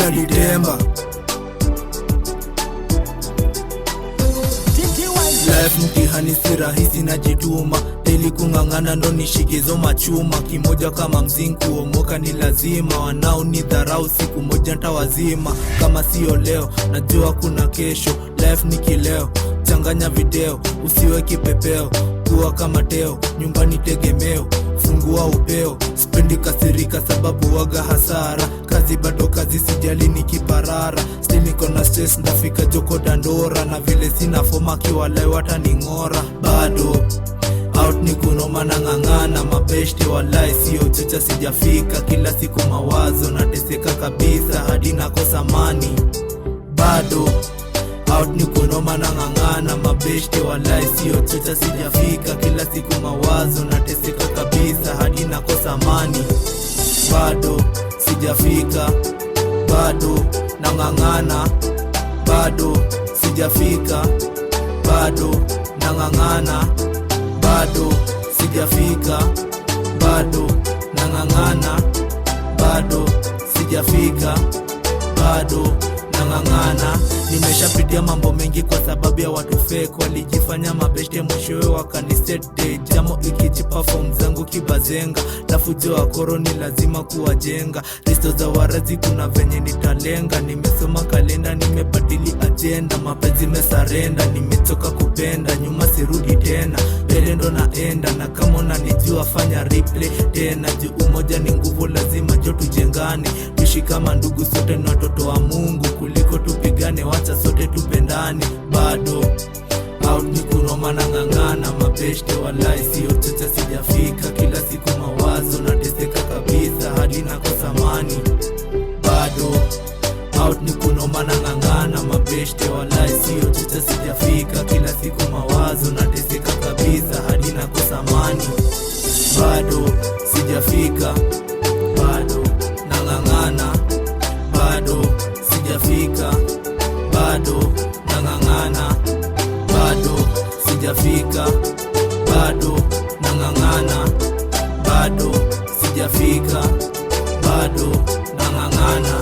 Bloody Temba. Life mtihani si rahisi na jituma, daily kung'ang'ana ndo nishikizo machuma. Kimoja kama mzinku omoka ni lazima, wanao ni dharau siku moja ntawazima. Kama sio leo najua kuna kesho, life ni kileo, changanya video usiwe kipepeo. Kuwa kama teo, nyumbani tegemeo, fungua upeo. Spendi kasirika sababu waga hasara, kazi bado kazi sijali nikiparara. Still niko na stress ndafika joko dandora, na vile sina foma kiwalai wataning'ora. Bado out ni kunoma na ng'ang'ana, mabeshte walai sio chocha sijafika. Kila siku mawazo nateseka kabisa hadi nakosa mani. Bado out ni kunoma na ng'ang'ana, mabeshte walai sio chocha sijafika. Kila siku mawazo nateseka kabisa hadi nakosa mani. Bado sijafika, bado na ng'ang'ana, bado sijafika, bado na ng'ang'ana, bado sijafika, bado na ng'ang'ana, bado sijafika, bado na ng'ang'ana. Nimeshapitia mambo mengi kwa sababu ya watu fake, walijifanya mabeshte mwishowe wakaniset day. Jamo ikijipa form zangu kibazenga, lafujo wa koro ni lazima kuwajenga. Listo za warazi kuna venye nitalenga, nimesoma kalenda nimebadili agenda. Mapenzi mesarenda, nimetoka kupenda, nyuma sirudi tena, mbele ndo naenda. Na kama unanijua fanya replay tena, juu umoja ni nguvu lazima jo tujengane. Tuishi kama ndugu sote na watoto wa Mungu, kuliko tupigane wacha sote tupendane. Bado out ni kunoma na ng'ang'ana, mabeshte walai sio chocha sijafika. Kila siku mawazo nateseka kabisa hadi nakosa mani. Bado out ni kunoma na ng'ang'ana, mabeshte walai sio chocha sijafika. Kila siku mawazo nateseka kabisa hadi nakosa mani. Bado sijafika, bado na ng'ang'ana, bado sijafika, bado na ng'ang'ana, bado sijafika, bado na ng'ang'ana, bado sijafika, bado na ng'ang'ana.